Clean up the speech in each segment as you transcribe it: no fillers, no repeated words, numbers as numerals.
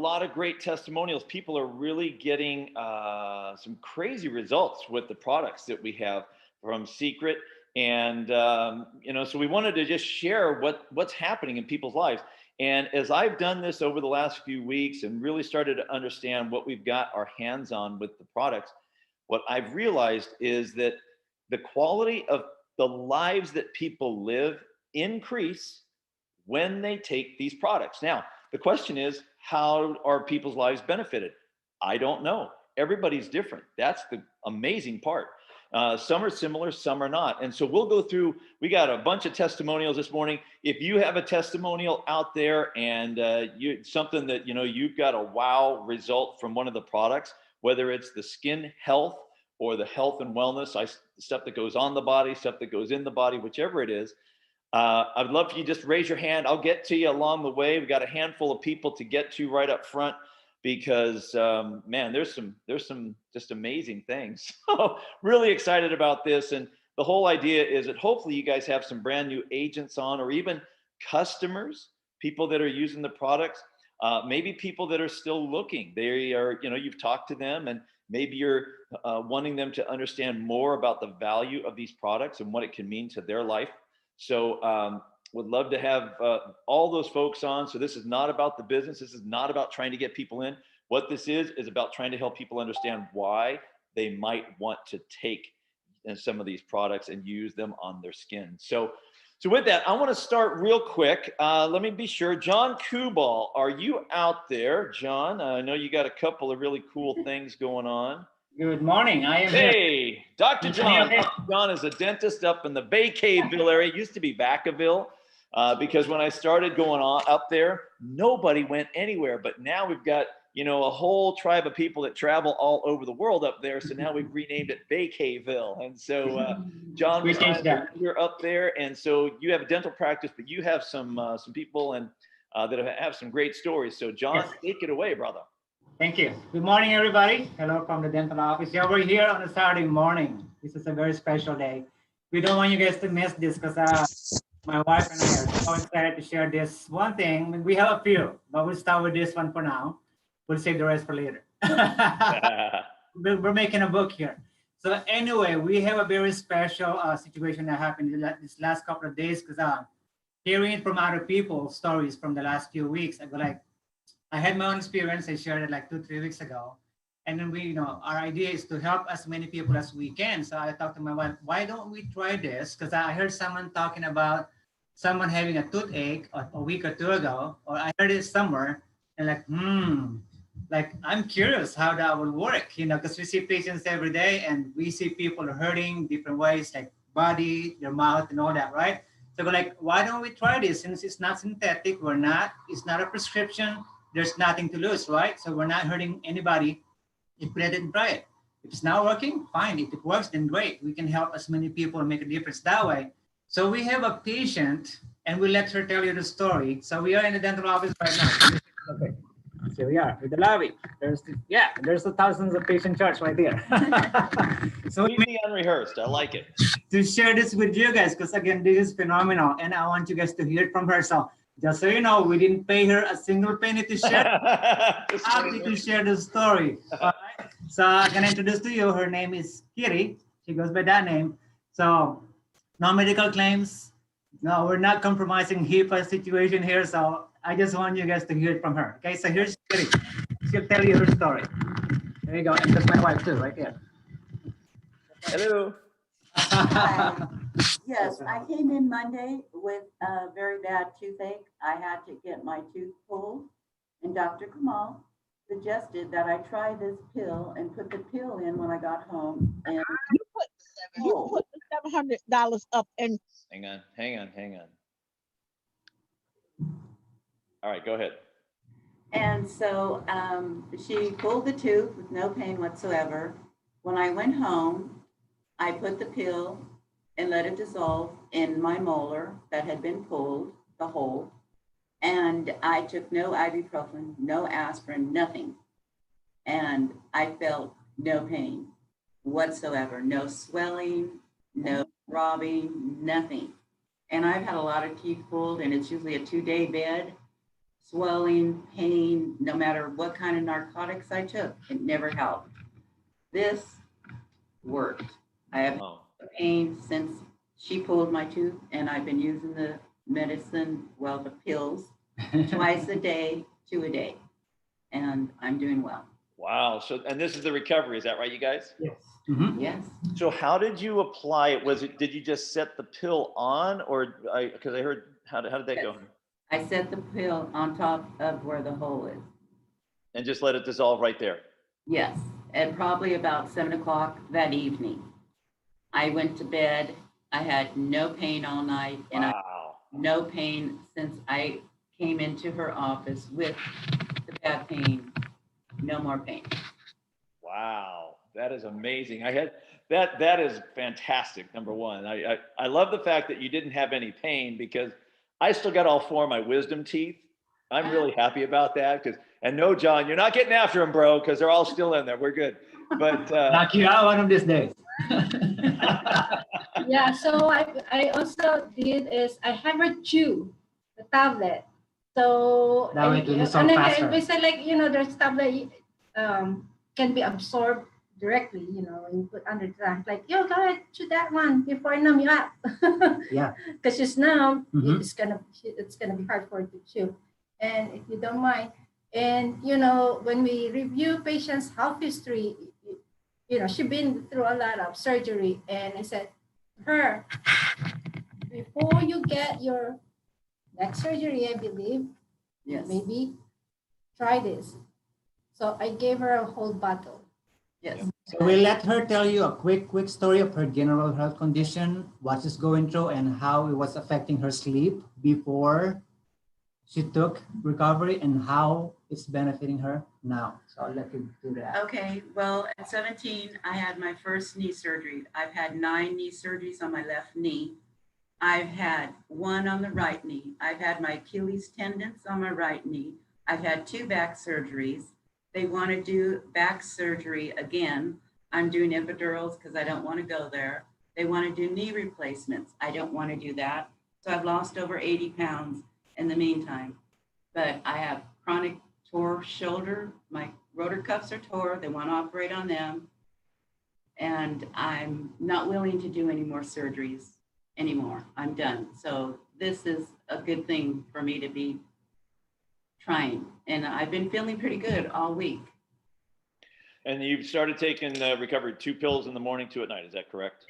lot of great testimonials. People are really getting some crazy results with the products that we have from Seacret. And, so we wanted to just share what's happening in people's lives. And as I've done this over the last few weeks and really started to understand what we've got our hands on with the products, what I've realized is that the quality of the lives that people live increase when they take these products. Now, the question is, how are people's lives benefited? I don't know. Everybody's different. That's the amazing part. Some are similar, some are not. And so we'll go through, we got a bunch of testimonials this morning. If you have a testimonial out there and something that, you've got a wow result from one of the products, whether it's the skin health or the health and wellness, stuff that goes on the body, stuff that goes in the body, whichever it is, I'd love for you just raise your hand. I'll get to you along the way. We've got a handful of people to get to right up front because, man, there's some just amazing things. So really excited about this. And the whole idea is that hopefully you guys have some brand new agents on, or even customers, people that are using the products, maybe people that are still looking. They are, you've talked to them and maybe you're wanting them to understand more about the value of these products and what it can mean to their life. So would love to have all those folks on. So this is not about the business. This is not about trying to get people in. What this is about trying to help people understand why they might want to take some of these products and use them on their skin. So with that, I want to start real quick. Let me be sure. John Kubal, are you out there? John, I know you got a couple of really cool things going on. Good morning. I am here. Hey, Dr. John. Dr. John is a dentist up in the Bay Caveville area. It used to be Vacaville because when I started going on up there, nobody went anywhere. But now we've got, a whole tribe of people that travel all over the world up there. So now we've renamed it Bay Caveville. And so, John, you're up there. And so you have a dental practice, but you have some people and that have some great stories. So, John, take it away, brother. Thank you. Good morning, everybody. Hello from the dental office. Yeah, we're here on a Saturday morning. This is a very special day. We don't want you guys to miss this because my wife and I are so excited to share this one thing. We have a few, but we'll start with this one for now. We'll save the rest for later. We're making a book here. So anyway, we have a very special situation that happened this last couple of days because hearing from other people's stories from the last few weeks, I had my own experience. I shared it like 2-3 weeks ago. And then our idea is to help as many people as we can. So I talked to my wife, why don't we try this? Because I heard someone talking about someone having a toothache a week or two ago, or I heard it somewhere and I'm curious how that will work, because we see patients every day and we see people hurting different ways, like body, their mouth and all that, right? So we're like, why don't we try this? Since it's not synthetic, it's not a prescription. There's nothing to lose, right? So we're not hurting anybody if we let it try it. If it's not working, fine. If it works, then great. We can help as many people and make a difference that way. So we have a patient and we let her tell you the story. So we are in the dental office right now. Okay. So we are with the lobby. There's the thousands of patient charts right there. So easy unrehearsed. I like it. To share this with you guys, because again, this is phenomenal. And I want you guys to hear it from her. So just so you know, we didn't pay her a single penny to share. Happy to share the story. All right. So I can introduce to you. Her name is Kiri. She goes by that name. So no medical claims. No, we're not compromising HIPAA situation here. So I just want you guys to hear it from her. Okay. So here's Kiri. She'll tell you her story. There you go. And that's my wife too, right there. Hello. Hi. Yes, I came in Monday with a very bad toothache. I had to get my tooth pulled, and Dr. Kamal suggested that I try this pill and put the pill in when I got home. And you put the $700 up and hang on. All right, go ahead. And so she pulled the tooth with no pain whatsoever. When I went home, I put the pill and let it dissolve in my molar that had been pulled, the hole. And I took no ibuprofen, no aspirin, nothing. And I felt no pain whatsoever, no swelling, no throbbing, nothing. And I've had a lot of teeth pulled and it's usually a 2-day bed. swelling, pain, no matter what kind of narcotics I took, it never helped. This worked. I have Oh, pain since she pulled my tooth, and I've been using the medicine, well, the pills, twice a day, 2 a day, and I'm doing well. wow. So, and this is the recovery, is that right, you guys? Yes. Mhm. Yes. So how did you apply it? Did you just set the pill on, or because I heard, how did that go? I set the pill on top of where the hole is. And just let it dissolve right there? Yes, at probably about 7 o'clock that evening. I went to bed. I had no pain all night, and Wow. no pain since I came into her office with the bad pain. No more pain. Wow, that is amazing. That is fantastic. Number one, I love the fact that you didn't have any pain, because I still got all 4 of my wisdom teeth. I'm really happy about that, and no, John, you're not getting after them, bro, because they're all still in there. We're good. But Knock you out one of these days. Yeah, so I also did is I have her chew the tablet. So That way it will dissolve and then faster. we said, like, there's tablet can be absorbed directly, when you put under the tongue. Like, go ahead, chew that one before I numb you up. Yeah. Because she's numb, Mhm. it's gonna be hard for her to chew. And if you don't mind, and when we review patients' health history, she's been through a lot of surgery, and I said, her, before you get your next surgery, I believe, Yes. maybe try this. So I gave her a whole bottle. Yes. So we'll let her tell you a quick story of her general health condition, what she's going through, and how it was affecting her sleep before she took recovery, and how it's benefiting her now. So I'll let you do that. Okay, well, at 17, I had my first knee surgery. I've had 9 knee surgeries on my left knee. I've had 1 on the right knee. I've had my Achilles tendons on my right knee. I've had 2 back surgeries. They want to do back surgery again. I'm doing epidurals because I don't want to go there. They want to do knee replacements. I don't want to do that. So I've lost over 80 pounds in the meantime. But I have chronic tore shoulder. My rotor cuffs are tore. They want to operate on them. And I'm not willing to do any more surgeries anymore. I'm done. So this is a good thing for me to be trying. And I've been feeling pretty good all week. And you've started taking recovery 2 pills in the morning, 2 at night. Is that correct?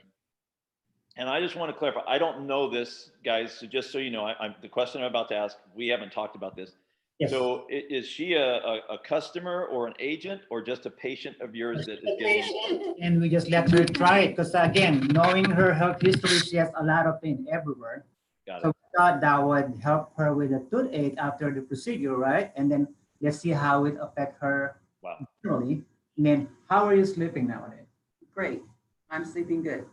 And I just want to clarify, I don't know this, guys. So just so you know, the question I'm about to ask, we haven't talked about this. Yes. So is she a customer or an agent, or just a patient of yours that is getting? And we just let her try it, because again, knowing her health history, she has a lot of pain everywhere. Got So it. we thought that would help her with a toothache after the procedure, right? And then let's see how it affect her Wow. generally. And then, how are you sleeping nowadays? Great. I'm sleeping good.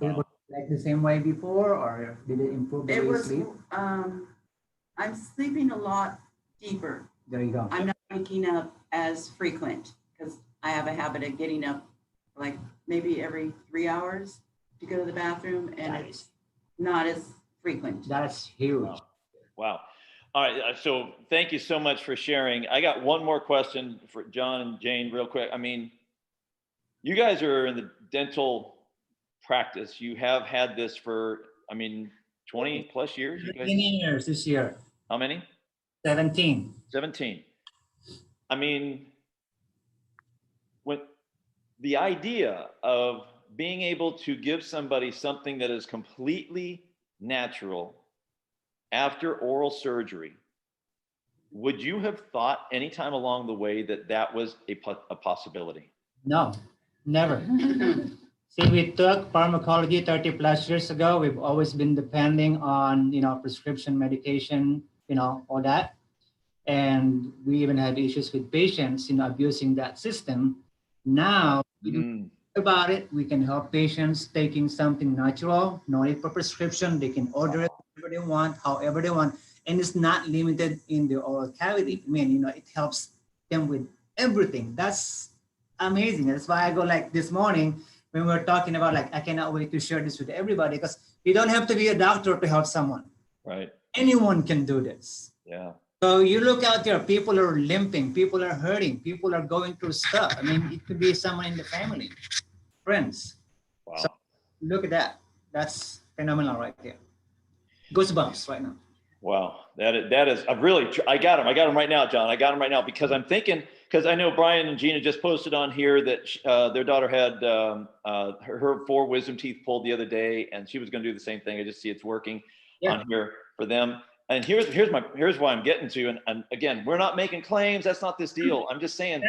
It was like the same way before, or did it improve the way It you was, sleep? I'm sleeping a lot deeper. There you go. I'm not waking up as frequent because I have a habit of getting up like maybe every 3 hours to go to the bathroom, and it's not as frequent. That's huge. Wow. Wow. All right. So thank you so much for sharing. I got one more question for John and Jane real quick. I mean, you guys are in the dental practice. You have had this for, 20 plus years. You guys, 17 years this year. how many? 17. 17. When the idea of being able to give somebody something that is completely natural after oral surgery, would you have thought anytime along the way that was a possibility? No, never. See, we took pharmacology 30 plus years ago. We've always been depending on, prescription medication, all that. And we even had issues with patients, abusing that system. Now, we don't think about it. We can help patients taking something natural, no need for prescription. They can order it whatever they want, however they want. And it's not limited in the oral cavity. It helps them with everything. That's amazing. That's why I go like this morning when we were talking about I cannot wait to share this with everybody, because you don't have to be a doctor to help someone. Right. Anyone can do this. Yeah. So you look out there, people are limping, people are hurting, people are going through stuff. I mean, it could be someone in the family, friends. Wow. So look at that. That's phenomenal right there. Goosebumps right now. Wow, that is I got them right now, John. I got them right now because I'm thinking, because I know Brian and Gina just posted on here that their daughter had her 4 wisdom teeth pulled the other day, and she was going to do the same thing. I just see it's working on here for them. And here's why I'm getting to, and again, we're not making claims. That's not this deal. I'm just saying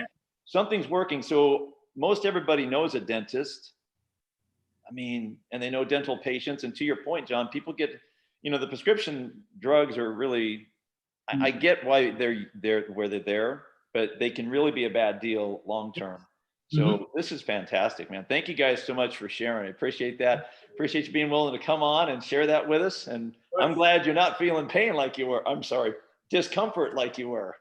something's working. So most everybody knows a dentist. I mean, and they know dental patients. And to your point, John, people get, the prescription drugs are really, I get why they're where they're there, but they can really be a bad deal long term. So this is fantastic, man. Thank you guys so much for sharing. I appreciate that. Appreciate you being willing to come on and share that with us. And I'm glad you're not feeling pain like you were. I'm sorry, discomfort like you were.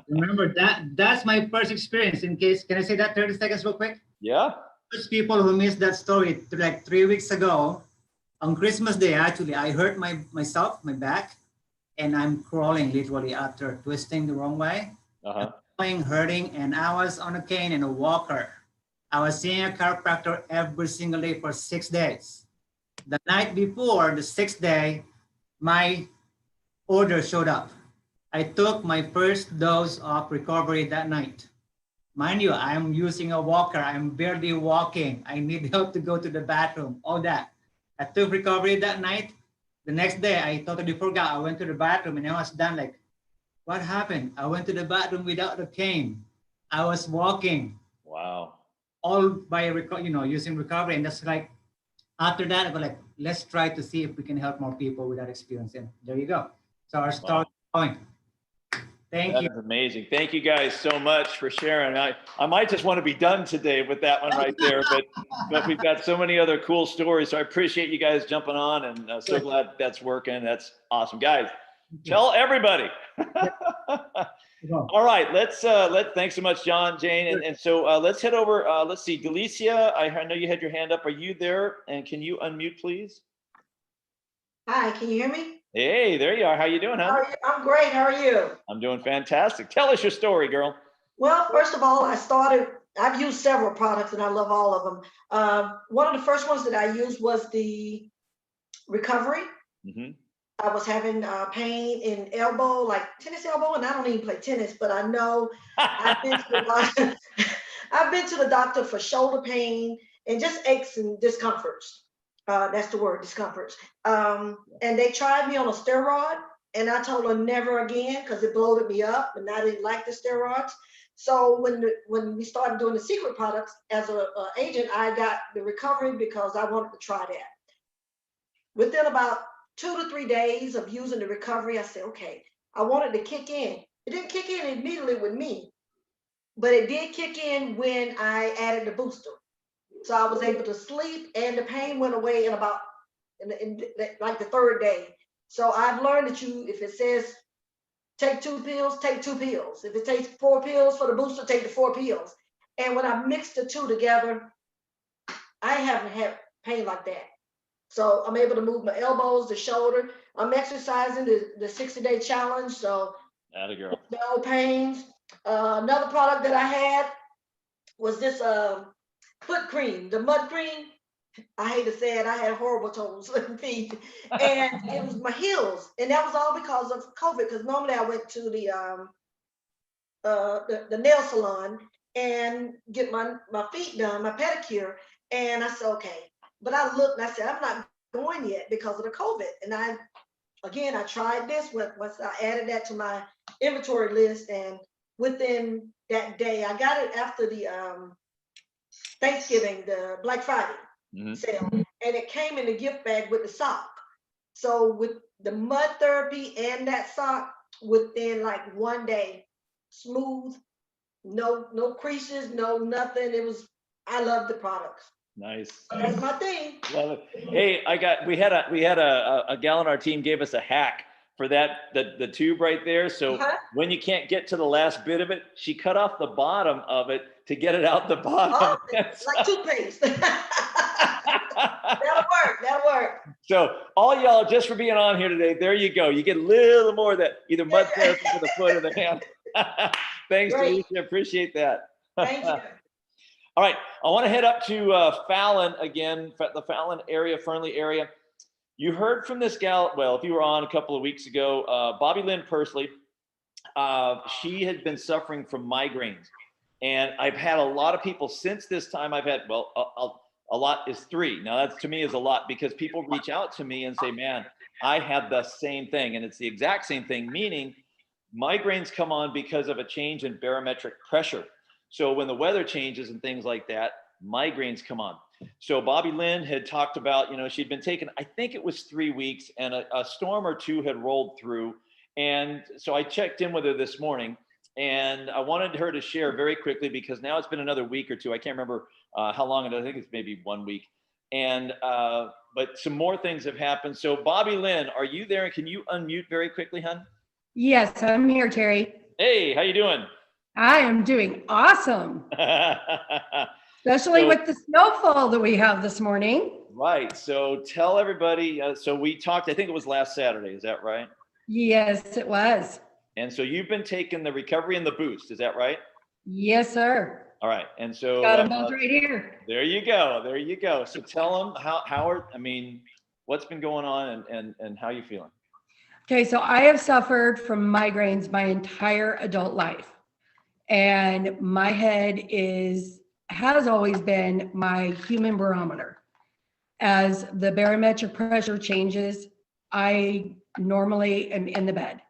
Remember that's my first experience. In case, can I say that 30 seconds real quick? Yeah. Those people who missed that story, like 3 weeks ago, on Christmas Day, actually, I hurt my back, and I'm crawling literally after twisting the wrong way. Hurting, and I was on a cane and a walker. I was seeing a chiropractor every single day for 6 days. The night before, the 6th day, my order showed up. I took my first dose of recovery that night. Mind you, I'm using a walker. I'm barely walking. I need help to go to the bathroom, all that. I took recovery that night. The next day, I totally forgot. I went to the bathroom and I was done like, what happened? I went to the bathroom without the cane. I was walking. Wow. All by using recovery. And that's like, after that, I go like, let's try to see if we can help more people with that experience. And there you go. So our story is going. Thank you. That is amazing. Thank you guys so much for sharing. I might just want to be done today with that one right there, but we've got so many other cool stories. So I appreciate you guys jumping on, and so glad that's working. That's awesome, guys. Tell everybody. All right, thanks so much, John, Jane, and so let's head over. Let's see, Delicia, I know you had your hand up. Are you there? And can you unmute, please? Hi, can you hear me? Hey, there you are. How you doing, huh? I'm great. How are you? I'm doing fantastic. Tell us your story, girl. Well, first of all, I've used several products and I love all of them. One of the first ones that I used was the recovery. I was having pain in elbow, like tennis elbow, and I don't even play tennis, but I know I've been to the doctor for shoulder pain and just aches and discomforts. That's the word, discomforts. And they tried me on a steroid, and I told her never again because it bloated me up, and I didn't like the steroids. So when we started doing the Seacret products as an agent, I got the recovery because I wanted to try that. Within about 2 to 3 days of using the recovery, I said, okay, I wanted to kick in. It didn't kick in immediately with me, but it did kick in when I added the booster. So I was able to sleep, and the pain went away in like the 3rd day. So I've learned that if it says take 2 pills, take 2 pills. If it takes 4 pills for the booster, take the 4 pills. And when I mix the 2 together, I haven't had pain like that. So I'm able to move my elbows, the shoulder. I'm exercising the 60-day challenge. So no pains. Another product that I had was this foot cream, the mud cream. I hate to say it, I had horrible toes and feet, and it was my heels, and that was all because of COVID. Because normally I went to the nail salon and get my feet done, my pedicure, and I said okay. But I looked and I said I'm not going yet because of the COVID. And I tried this once I added that to my inventory list, and within that day, I got it after the Thanksgiving, the Black Friday sale, and it came in the gift bag with the sock. So with the mud therapy and that sock, within like 1 day, smooth, no creases, no nothing. I love the products. Nice. That's my thing. Love it. Hey, we had a gal on our team gave us a hack for that, the tube right there. So when you can't get to the last bit of it, she cut off the bottom of it to get it out the bottom. Like toothpaste. That'll work. That'll work. So all y'all, just for being on here today, there you go. You get a little more of that, either mud therapy for the foot or the hand. Thanks, Great. Alicia. Appreciate that. Thank you. All right, I want to head up to Fallon again, the Fallon area, Fernley area. You heard from this gal, well, if you were on a couple of weeks ago, Bobby Lynn Pursley. She had been suffering from migraines. And I've had a lot of people since this time. I've had, well, a lot is 3. Now that to me is a lot, because people reach out to me and say, man, I have the same thing. And it's the exact same thing, meaning migraines come on because of a change in barometric pressure. So when the weather changes and things like that, migraines come on. So Bobby Lynn had talked about, she'd been taking, I think it was 3 weeks, and a storm or two had rolled through. And so I checked in with her this morning, and I wanted her to share very quickly, because now it's been another week or two. I can't remember how long it is. I think it's maybe 1 week. And, but some more things have happened. So Bobby Lynn, are you there? And can you unmute very quickly, hon? Yes, I'm here, Terry. Hey, how you doing? I am doing awesome, especially with the snowfall that we have this morning. Right. So tell everybody. So we talked, I think it was last Saturday. Is that right? Yes, it was. And so you've been taking the recovery and the boost. Is that right? Yes, sir. All right. And so Got them both right here. There you go. There you go. So tell them what's been going on and how you feeling? Okay. So I have suffered from migraines my entire adult life. And my head has always been my human barometer. As the barometric pressure changes, I normally am in the bed.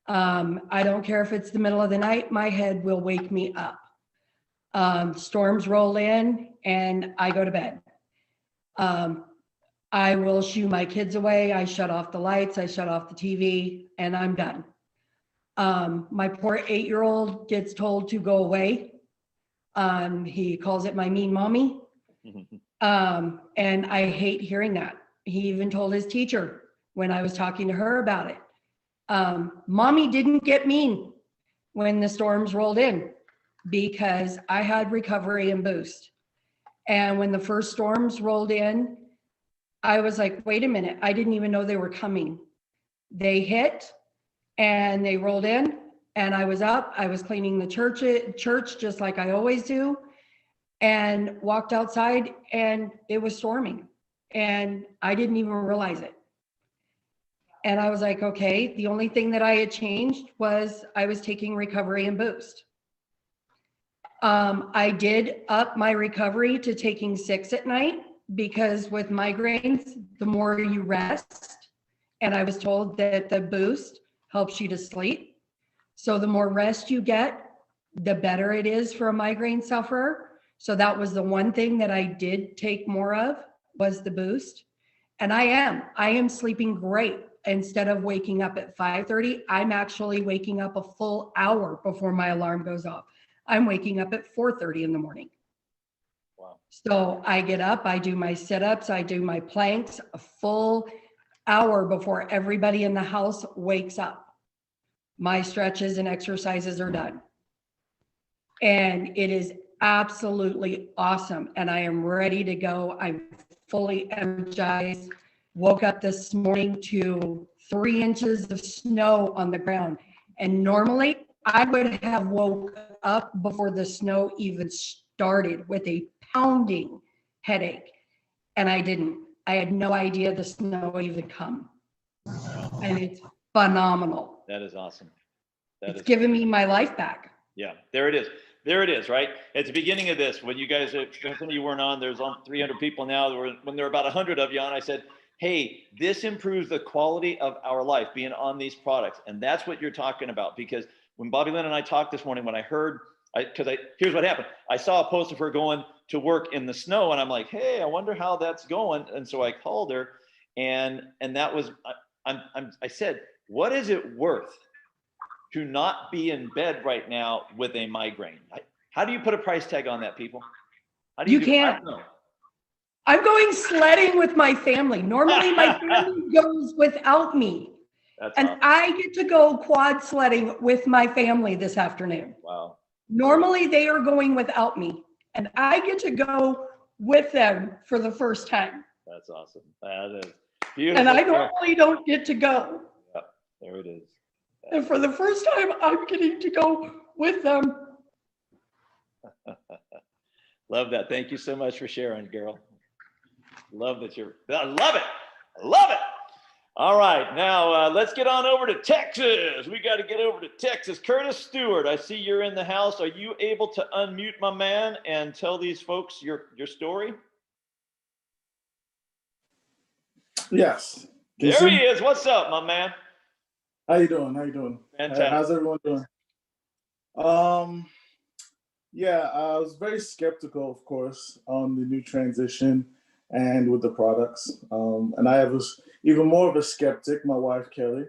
I don't care if it's the middle of the night, my head will wake me up. Storms roll in and I go to bed. I will shoo my kids away. I shut off the lights, I shut off the TV, and I'm done. My poor 8-year-old gets told to go away. He calls it my mean mommy. And I hate hearing that. He even told his teacher when I was talking to her about it. Mommy didn't get mean when the storms rolled in, because I had recovery and boost. And when the first storms rolled in, I was like, wait a minute, I didn't even know they were coming. They hit and they rolled in, and I was up. I was cleaning the church just like I always do, and walked outside, and it was storming, and I didn't even realize it. And I was like, okay, the only thing that I had changed was I was taking recovery and boost. I did up my recovery to taking 6 at night, because with migraines, the more you rest, and I was told that the boost helps you to sleep. So the more rest you get, the better it is for a migraine sufferer. So that was the one thing that I did take more of, was the boost. And I am sleeping great. Instead of waking up at 5:30, I'm actually waking up a full hour before my alarm goes off. I'm waking up at 4:30 in the morning. Wow. So I get up, I do my sit-ups, I do my planks a full hour before everybody in the house wakes up. My stretches and exercises are done. And it is absolutely awesome. And I am ready to go. I'm fully energized. Woke up this morning to 3 inches of snow on the ground. And normally I would have woke up before the snow even started with a pounding headache. And I didn't. I had no idea the snow even come. And it's phenomenal. That is awesome. It's given me my life back. Yeah, there it is. There it is, right? At the beginning of this, when you guys, some of you weren't on, there's 300 people now. When there were about 100 of you on, I said, hey, this improves the quality of our life, being on these products. And that's what you're talking about. Because when Bobby Lynn and I talked this morning, when I heard, here's what happened. I saw a post of her going to work in the snow, and I'm like, hey, I wonder how that's going. And so I called her, and that was, I said, what is it worth to not be in bed right now with a migraine? How do you put a price tag on that, people? How do you can't. I'm going sledding with my family. Normally my family goes without me. That's and awesome. I get to go quad sledding with my family this afternoon. Wow. Normally they are going without me, and I get to go with them for the first time. That's awesome. That is beautiful. And I normally don't get to go. Yep, there it is. And for the first time, I'm getting to go with them. Love that. Thank you so much for sharing, girl. Love that I love it. I love it. All right, now let's get on over to Texas. We got to get over to Texas. Curtis Stewart, I see you're in the house. Are you able to unmute, my man, and tell these folks your story? Yes. There he is. What's up, my man? How you doing? How you doing? Fantastic. How's everyone doing? Yeah, I was very skeptical, of course, on the new transition and with the products. And I was even more of a skeptic, my wife, Kelly.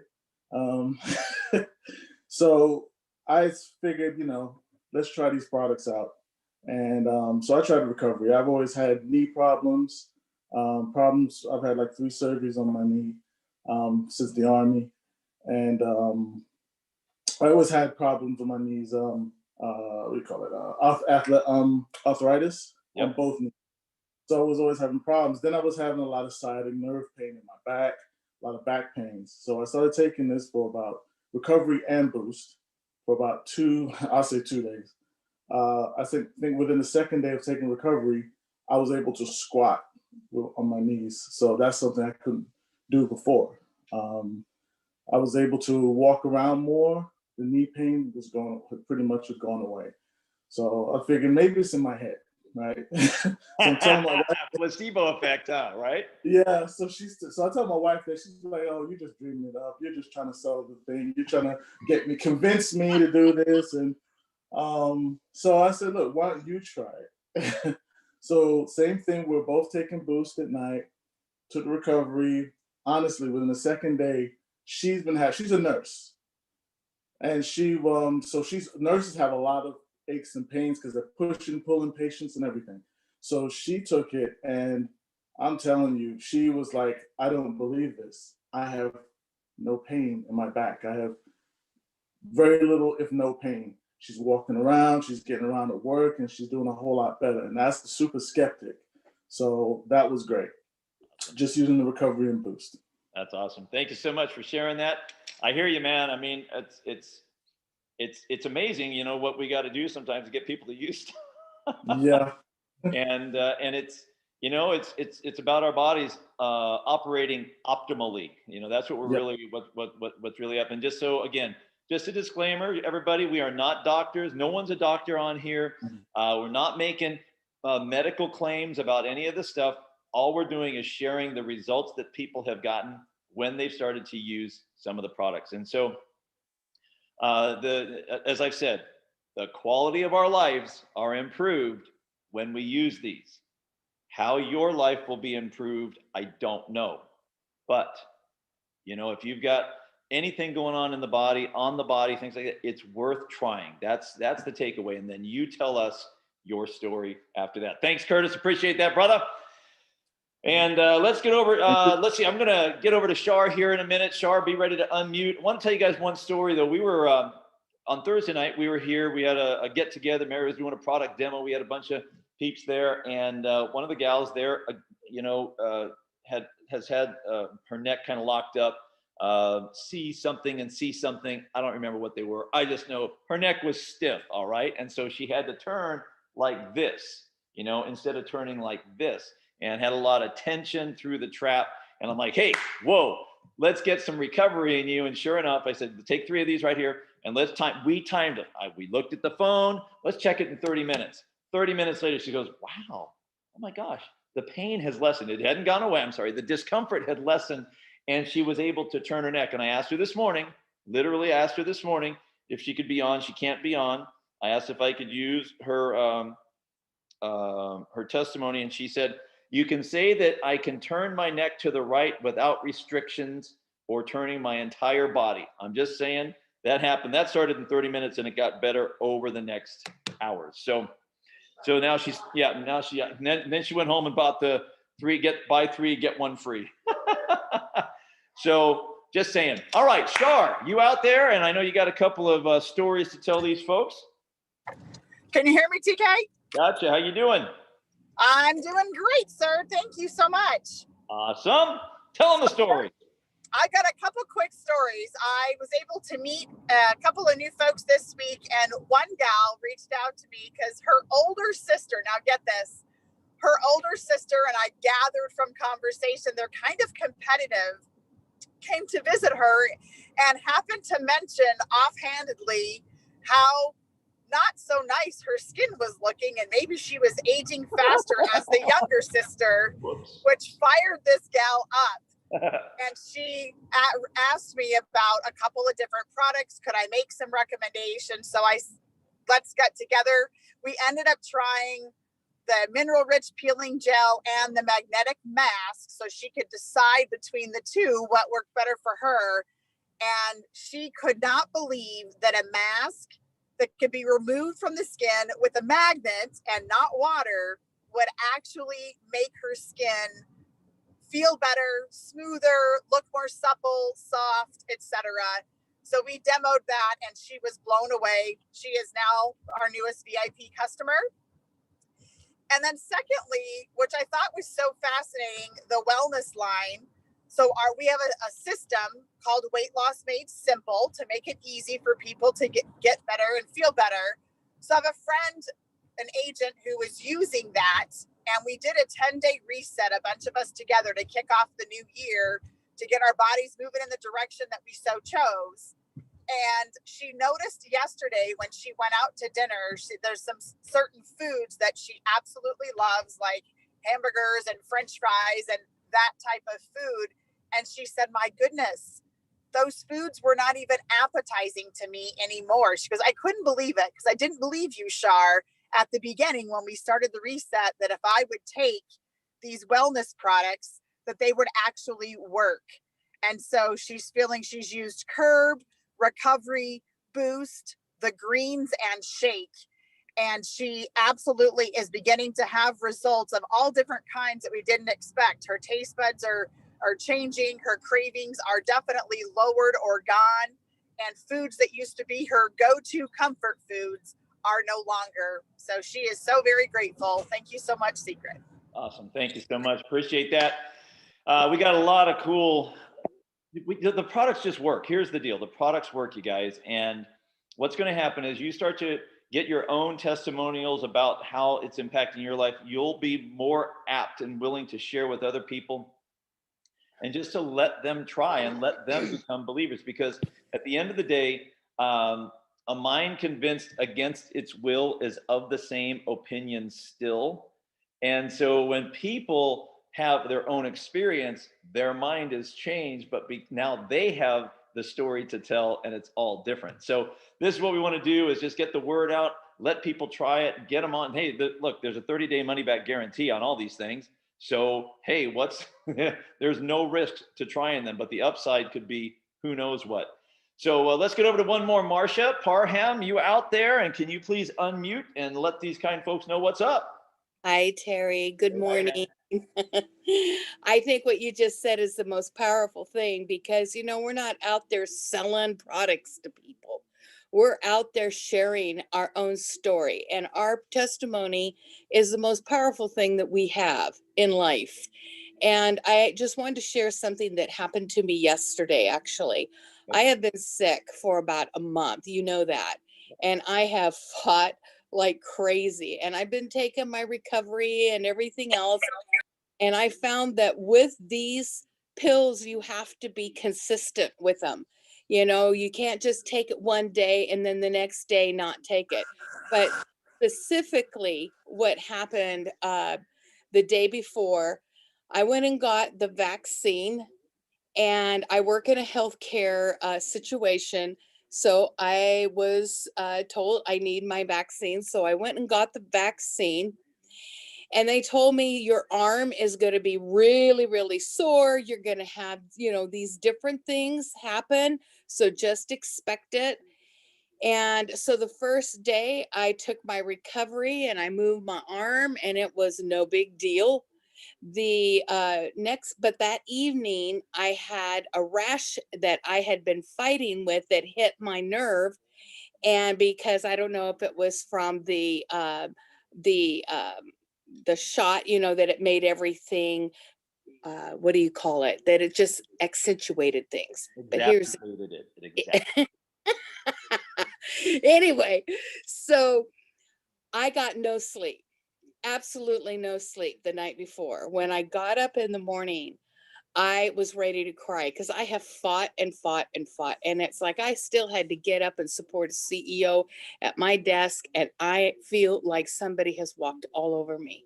So I figured, let's try these products out. And so I tried recovery. I've always had knee problems. I've had like 3 surgeries on my knee since the Army. And I always had problems with my knees. What do you call it? Arthritis on both knees. So I was always having problems. Then I was having a lot of sciatic nerve pain in my back, a lot of back pains. So I started taking this for about recovery and boost for about 2 days. I think within the second day of taking recovery, I was able to squat on my knees. So that's something I couldn't do before. I was able to walk around more. The knee pain was pretty much gone away. So I figured maybe it's in my head, right? So I'm telling my wife, placebo effect, right? Yeah. So I tell my wife that. She's like, "Oh, you're just dreaming it up. You're just trying to sell the thing. You're trying to convince me to do this." And so I said, "Look, why don't you try it?" So same thing. We're both taking boost at night. Took recovery. Honestly, within the second day, she's a nurse. And nurses have a lot of aches and pains because they're pushing, pulling patients and everything. So she took it, and I'm telling you, she was like, "I don't believe this. I have no pain in my back. I have very little, if no pain." She's walking around, she's getting around at work, and she's doing a whole lot better. And that's the super skeptic. So that was great. Just using the recovery and boost. That's awesome. Thank you so much for sharing that. I hear you, man. I mean, it's amazing, what we got to do sometimes to get people to use stuff. Yeah. And it's it's about our bodies operating optimally. That's what we're really what's really up. And just a disclaimer, everybody, we are not doctors. No one's a doctor on here. We're not making medical claims about any of this stuff. All we're doing is sharing the results that people have gotten when they've started to use some of the products. And so, as I've said, the quality of our lives are improved when we use these. How your life will be improved, I don't know. But, if you've got anything going on in the body, things like that, it's worth trying. That's the takeaway. And then you tell us your story after that. Thanks, Curtis. Appreciate that, brother. And let's get over, let's see, I'm going to get over to Shar here in a minute. Shar, be ready to unmute. I want to tell you guys one story, though. We were, on Thursday night, we were here. We had a get together. Mary was doing a product demo. We had a bunch of peeps there. And one of the gals there, has had her neck kind of locked up. C something. I don't remember what they were. I just know her neck was stiff. All right. And so she had to turn like this, instead of turning like this. And had a lot of tension through the trap. And I'm like, "Hey, whoa, let's get some recovery in you." And sure enough, I said, "Take 3 of these right here and let's time." We timed it. We looked at the phone. Let's check it in 30 minutes. 30 minutes later, she goes, "Wow, oh my gosh, the pain has lessened. It hadn't gone away. I'm sorry. The discomfort had lessened." And she was able to turn her neck. And I asked her this morning, literally asked her this morning if she could be on. She can't be on. I asked if I could use her testimony. And she said, "You can say that I can turn my neck to the right without restrictions or turning my entire body." I'm just saying that happened. That started in 30 minutes and it got better over the next hours. So now then she went home and bought the buy 3, get 1 free. So just saying. All right, Shar, you out there? And I know you got a couple of stories to tell these folks. Can you hear me, TK? Gotcha. How you doing? I'm doing great, sir. Thank you so much. Awesome. Tell them the story. I got a couple quick stories. I was able to meet a couple of new folks this week, and one gal reached out to me because her older sister, now get this, her older sister, and I gathered from conversation, they're kind of competitive, came to visit her and happened to mention offhandedly how not so nice her skin was looking, and maybe she was aging faster as the younger sister, which fired this gal up. And she asked me about a couple of different products. Could I make some recommendations? So let's get together. We ended up trying the mineral rich peeling gel and the magnetic mask, so she could decide between the two what worked better for her. And she could not believe that a mask that could be removed from the skin with a magnet and not water would actually make her skin feel better, smoother, look more supple, soft, etc. So we demoed that and she was blown away. She is now our newest VIP customer. And then secondly, which I thought was so fascinating, the wellness line. So we have a system called Weight Loss Made Simple to make it easy for people to get better and feel better. So I have a friend, an agent who was using that, and we did a 10-day reset, a bunch of us together, to kick off the new year, to get our bodies moving in the direction that we so chose. And she noticed yesterday when she went out to dinner, there's some certain foods that she absolutely loves, like hamburgers and French fries and that type of food. And she said, my goodness, those foods were not even appetizing to me anymore. She goes, I couldn't believe it, because I didn't believe you, Shar, at the beginning when we started the reset, that if I would take these wellness products, that they would actually work. And so she's feeling she's used Curb, Recovery, Boost, the greens, and Shake. And she absolutely is beginning to have results of all different kinds that we didn't expect. Her taste buds are changing. Her cravings are definitely lowered or gone. And foods that used to be her go-to comfort foods are no longer. So she is so very grateful. Thank you so much, Seacret. Awesome. Thank you so much. Appreciate that. We got a lot of cool, the products just work. Here's the deal. The products work, you guys. And what's going to happen is you start to get your own testimonials about how it's impacting your life. You'll be more apt and willing to share with other people, and just to let them try and let them become believers. Because at the end of the day, a mind convinced against its will is of the same opinion still. And so when people have their own experience, their mind is changed, but now they have the story to tell, and it's all different. So this is what we want to do, is just get the word out, let people try it, get them on. Hey, look, there's a 30-day money-back guarantee on all these things. So, hey, there's no risk to trying them, but the upside could be who knows what. So let's get over to one more. Marcia Parham, you out there, and can you please unmute and let these kind folks know what's up? Hi, Terry. Good morning. I think what you just said is the most powerful thing, because, we're not out there selling products to people. We're out there sharing our own story, and our testimony is the most powerful thing that we have in life. And I just wanted to share something that happened to me yesterday, actually. I have been sick for about a month, that, and I have fought like crazy, and I've been taking my recovery and everything else. And I found that with these pills, you have to be consistent with them. You can't just take it one day and then the next day not take it. But specifically what happened the day before, I went and got the vaccine, and I work in a healthcare situation. So I was told I need my vaccine. So I went and got the vaccine, and they told me your arm is going to be really, really sore. You're going to have, these different things happen. So just expect it. And so the first day I took my recovery and I moved my arm, and it was no big deal. But that evening I had a rash that I had been fighting with that hit my nerve. And because I don't know if it was from the shot, you know, that it made everything, what do you call it? That it just accentuated things. But here's Exactly. anyway, so I got no sleep, absolutely no sleep the night before. When I got up in the morning, I was ready to cry because I have fought and fought and fought. And it's like I still had to get up and support a CEO at my desk. And I feel like somebody has walked all over me.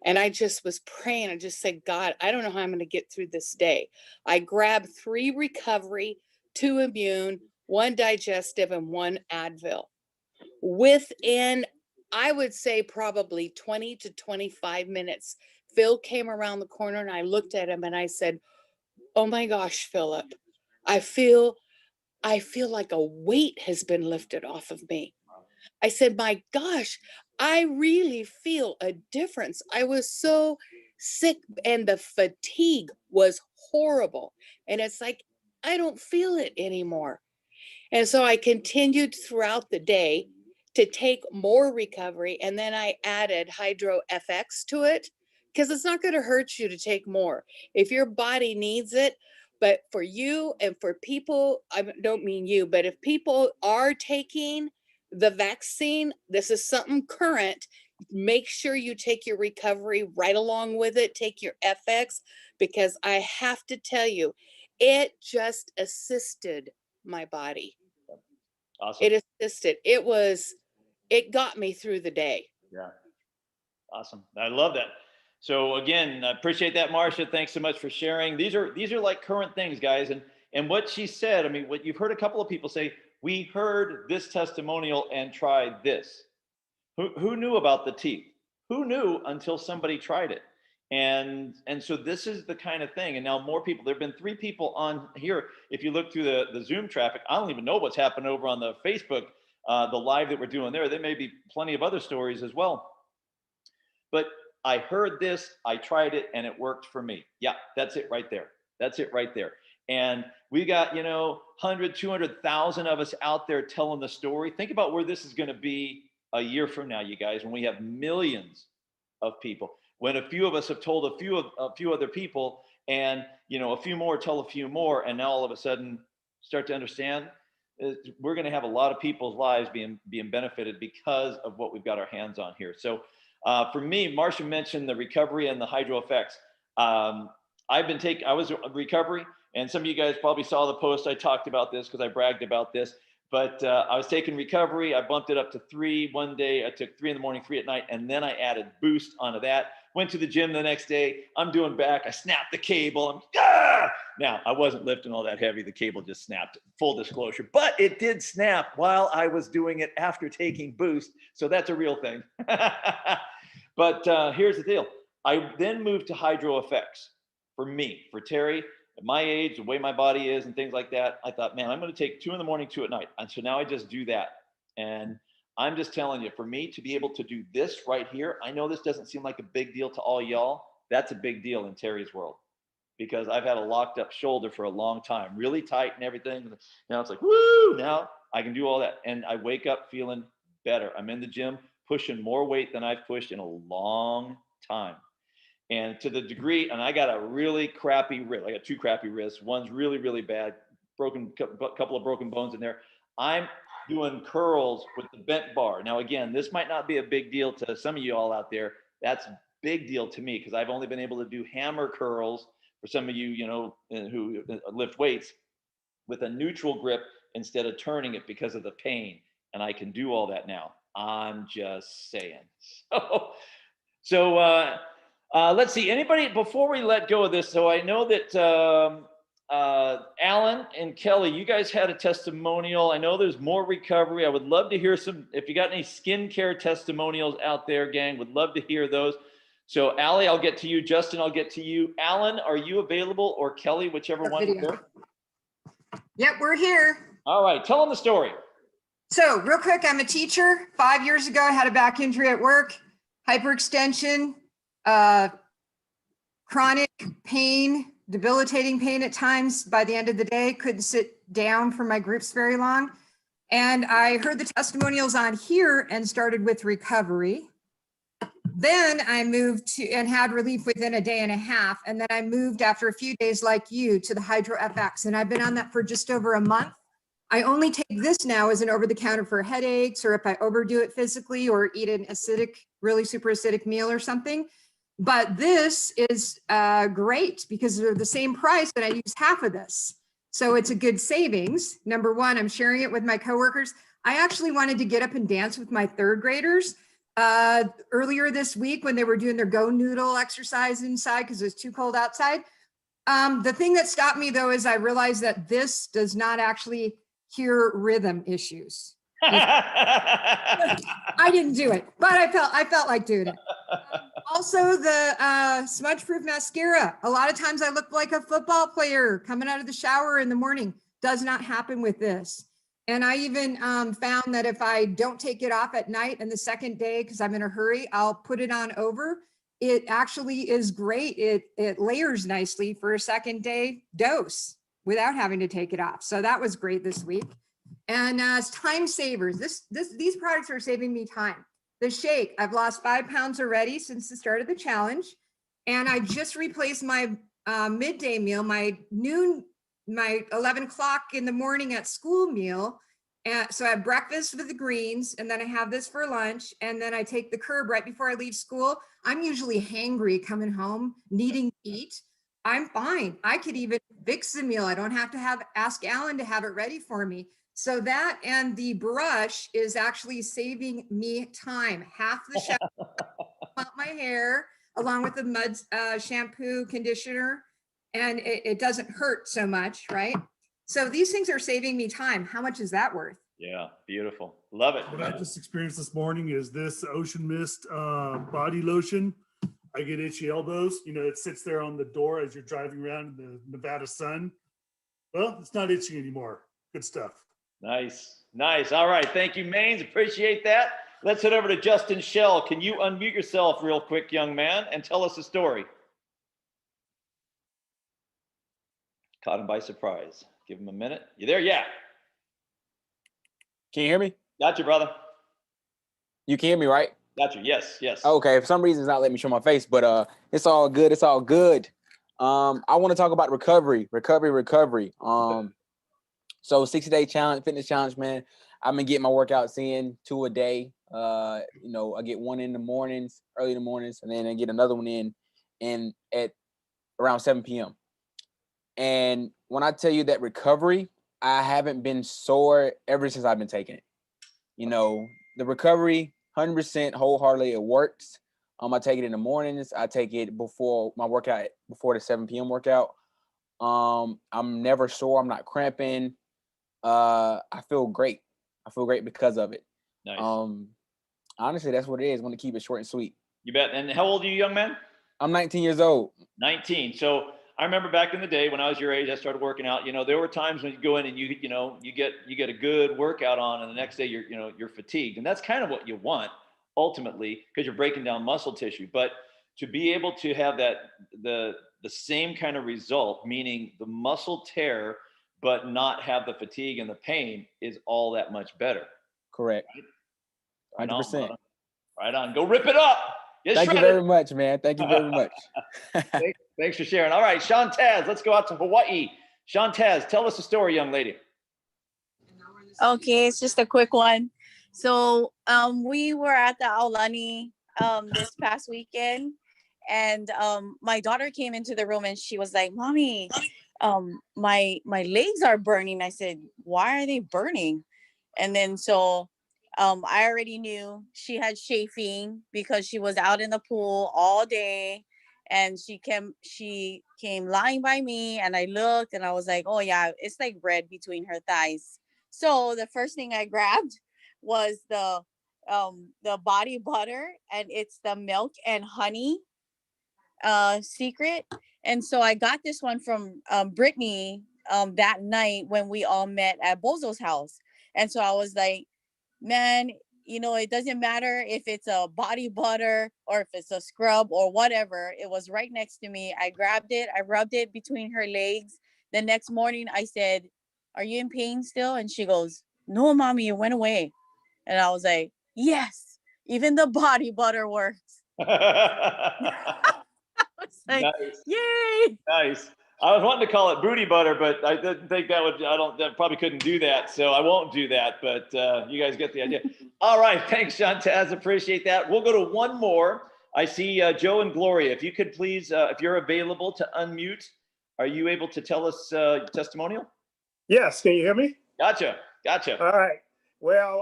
And I just was praying. I just said, God, I don't know how I'm going to get through this day. I grabbed 3 recovery, 2 immune, 1 digestive, and 1 Advil. Within, I would say, probably 20 to 25 minutes, Phil came around the corner and I looked at him and I said, oh my gosh, Philip, I feel like a weight has been lifted off of me. I said, my gosh, I really feel a difference. I was so sick and the fatigue was horrible. And it's like, I don't feel it anymore. And so I continued throughout the day to take more recovery. And then I added Hydro FX to it because it's not going to hurt you to take more if your body needs it. But for you and for people, I don't mean you, but if people are taking the vaccine, this is something current. Make sure you take your recovery right along with it. Take your FX, because I have to tell you, it just assisted my body. Awesome. It assisted. It got me through the day. Yeah. Awesome. I love that. So again, I appreciate that, Marcia. Thanks so much for sharing. These are like current things, guys. And what she said, I mean, what you've heard a couple of people say, we heard this testimonial and tried this. Who knew about the teeth? Who knew until somebody tried it? And so this is the kind of thing. And now more people, there've been 3 people on here. If you look through the Zoom traffic, I don't even know what's happened over on the Facebook, the live that we're doing there. There may be plenty of other stories as well. But I heard this, I tried it, and it worked for me. Yeah, that's it right there. That's it right there. And we got, 100, 200,000 of us out there telling the story. Think about where this is going to be a year from now, you guys, when we have millions of people. When a few of us have told a few other people, and a few more tell a few more, and now all of a sudden start to understand, we're going to have a lot of people's lives being benefited because of what we've got our hands on here. So for me, Marcia mentioned the recovery and the Hydro effects. I was in recovery, and some of you guys probably saw the post. I talked about this because I bragged about this. But I was taking recovery. I bumped it up to 3 one day. I took 3 in the morning, 3 at night, and then I added Boost onto that. Went to the gym the next day. I'm doing back. I snapped the cable. Now, I wasn't lifting all that heavy. The cable just snapped, full disclosure. But it did snap while I was doing it after taking Boost. So that's a real thing. But here's the deal. I then moved to Hydro effects. For me, for Terry, at my age, the way my body is and things like that, I thought, man, I'm going to take 2 in the morning, 2 at night. And so now I just do that. And I'm just telling you, for me to be able to do this right here, I know this doesn't seem like a big deal to all y'all. That's a big deal in Terry's world, because I've had a locked up shoulder for a long time, really tight and everything. Now it's like, woo, now I can do all that. And I wake up feeling better. I'm in the gym pushing more weight than I've pushed in a long time. And to the degree, and I got a really crappy wrist. I got 2 crappy wrists. One's really, really bad, couple of broken bones in there. I'm doing curls with the bent bar. Now, again, this might not be a big deal to some of you all out there. That's a big deal to me, because I've only been able to do hammer curls for some of you, who lift weights with a neutral grip instead of turning it because of the pain. And I can do all that now. I'm just saying. So let's see, anybody, before we let go of this, so I know that Alan and Kelly, you guys had a testimonial. I know there's more recovery. I would love to hear some, if you got any skincare testimonials out there, gang, would love to hear those. So Allie, I'll get to you. Justin, I'll get to you. Alan, are you available, or Kelly, whichever one is there? Yep, we're here. All right, tell them the story. So real quick, I'm a teacher. 5 years ago, I had a back injury at work, hyperextension, chronic pain, debilitating pain at times. By the end of the day, couldn't sit down for my groups very long. And I heard the testimonials on here and started with recovery. Then I moved to and had relief within a day and a half. And then I moved after a few days like you to the Hydro FX. And I've been on that for just over a month. I only take this now as an over the counter for headaches or if I overdo it physically or eat an acidic, really super acidic meal or something. But this is great because they're the same price and I use half of this. So it's a good savings. Number one, I'm sharing it with my coworkers. I actually wanted to get up and dance with my third graders earlier this week when they were doing their go noodle exercise inside because it was too cold outside. The thing that stopped me though is I realized that this does not actually cure rhythm issues. I didn't do it, but I felt like doing it. Also, the smudge proof mascara. A lot of times I look like a football player coming out of the shower in the morning. Does not happen with this. And I even found that if I don't take it off at night and the second day, because I'm in a hurry, I'll put it on over. It actually is great. It layers nicely for a second day dose without having to take it off. So that was great this week. And time savers. These products are saving me time. The shake, I've lost 5 pounds already since the start of the challenge. And I just replaced my midday meal, my 11 o'clock in the morning at school meal. And so I have breakfast with the greens, and then I have this for lunch. And then I take the curb right before I leave school. I'm usually hangry coming home, needing to eat. I'm fine. I could even fix the meal. I don't have to ask Alan to have it ready for me. So that and the brush is actually saving me time. Half the shower, my hair, along with the mud shampoo, conditioner, and it doesn't hurt so much, right? So these things are saving me time. How much is that worth? Yeah, beautiful. Love it. What I just experienced this morning is this Ocean Mist body lotion. I get itchy elbows. You know, it sits there on the door as you're driving around in the Nevada sun. Well, it's not itching anymore. Good stuff. Nice, nice. All right, thank you, Maines. Appreciate that. Let's head over to Justin Shell. Can you unmute yourself real quick, young man, and tell us a story? Caught him by surprise. Give him a minute. You there? Yeah. Can you hear me? Got you, brother. You can hear me, right? Got you. Yes, yes. Okay. For some reason, it's not letting me show my face, but it's all good. It's all good. I want to talk about recovery. So 60-day challenge, fitness challenge, man. I've been getting my workouts in 2 a day. You know, I get one in the mornings, early in the mornings, and then I get another one in at around 7 p.m. And when I tell you that recovery, I haven't been sore ever since I've been taking it. You know, the recovery, 100% wholeheartedly, it works. I take it in the mornings. I take it before my workout, before the 7 p.m. workout. I'm never sore. I'm not cramping. I feel great. I feel great because of it. Nice. Honestly, that's what it is. I want to keep it short and sweet. You bet. And how old are you, young man? I'm 19 years old. 19. So I remember back in the day when I was your age, I started working out. You know, there were times when you go in and you get a good workout on, and the next day you're fatigued, and that's kind of what you want ultimately because you're breaking down muscle tissue. But to be able to have the same kind of result, meaning the muscle tear, but not have the fatigue and the pain, is all that much better. Correct. Right? 100%. Right on. Go rip it up. Thank you very much, man. Thank you very much. Thanks for sharing. All right, Shantaz, let's go out to Hawaii. Shantaz, tell us a story, young lady. Okay, it's just a quick one. So we were at the Aulani this past weekend, and my daughter came into the room and she was like, "Mommy, my legs are burning." I said, "Why are they burning?" And then so I already knew she had chafing because she was out in the pool all day, and she came lying by me, and I looked and I was like, "Oh yeah, it's like red between her thighs." So the first thing I grabbed was the body butter, and it's the milk and honey Seacret. And so I got this one from Brittany that night when we all met at Bozo's house. And so I was like, man, you know, it doesn't matter if it's a body butter or if it's a scrub or whatever. It was right next to me. I grabbed it. I rubbed it between her legs. The next morning I said, "Are you in pain still?" And she goes, "No, mommy, it went away." And I was like, yes, even the body butter works. was like, Nice. yay. Nice. I was wanting to call it booty butter, but I didn't think that would, that probably couldn't do that. So I won't do that, but you guys get the idea. All right. Thanks, Shantaz. Appreciate that. We'll go to one more. I see Joe and Gloria. If you could please, if you're available to unmute, are you able to tell us your testimonial? Yes. Can you hear me? Gotcha. Gotcha. All right. Well,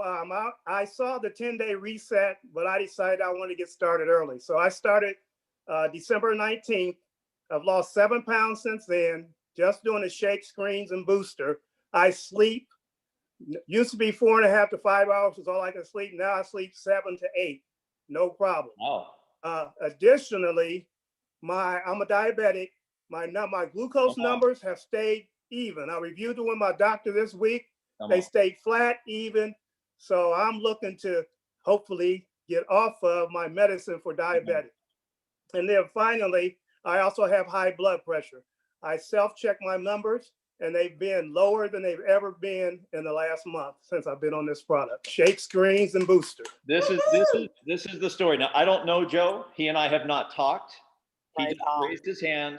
I saw the 10-day reset, but I decided I wanted to get started early. So I started December 19th. I've lost 7 pounds since then, just doing the shake, screens, and booster. I sleep, used to be 4.5 to 5 hours was all I can sleep. Now I sleep 7 to 8, no problem. Oh. Additionally, I'm a diabetic. My glucose numbers have stayed even. I reviewed it with my doctor this week. They stayed flat, even. So I'm looking to hopefully get off of my medicine for diabetic. And then finally, I also have high blood pressure. I self-check my numbers, and they've been lower than they've ever been in the last month since I've been on this product. Shake, screens, and booster. This is the story. Now, I don't know Joe. He and I have not talked. He just raised his hand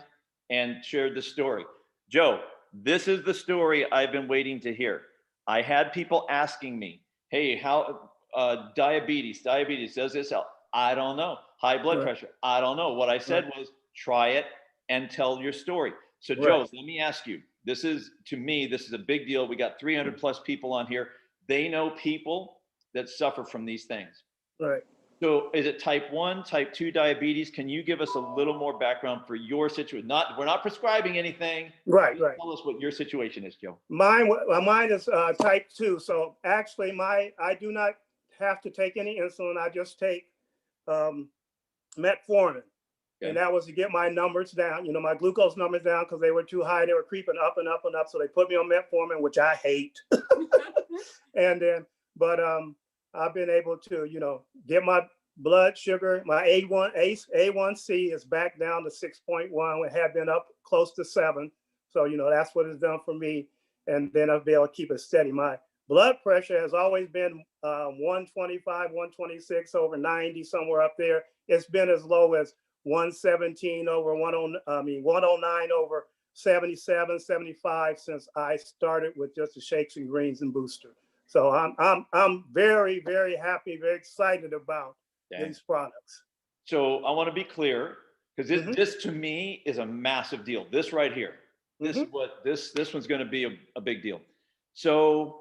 and shared the story. Joe, this is the story I've been waiting to hear. I had people asking me, hey, how diabetes does this help? I don't know. High blood pressure, I don't know. What I said was try it and tell your story. So Joe, let me ask you, to me, this is a big deal. We got 300 plus people on here. They know people that suffer from these things. Right. So is it type 1, type 2 diabetes? Can you give us a little more background for your situation? We're not prescribing anything. Right. Tell us what your situation is, Joe. Mine is type 2. So actually, I do not have to take any insulin. I just take metformin. Okay. And that was to get my numbers down, my glucose numbers down, because they were too high. They were creeping up and up and up. So they put me on metformin, which I hate. And then, but I've been able to, get my blood sugar, my A1C is back down to 6.1. It had been up close to 7. So, that's what it's done for me. And then I'll be able to keep it steady. My blood pressure has always been 125, 126 over 90, somewhere up there. It's been as low as 117 over 109 over 77, 75 since I started with just the shakes and greens and booster. So I'm very, very happy, very excited about these products. So I want to be clear, because this to me is a massive deal. This right here, this is what this one's going to be a big deal. So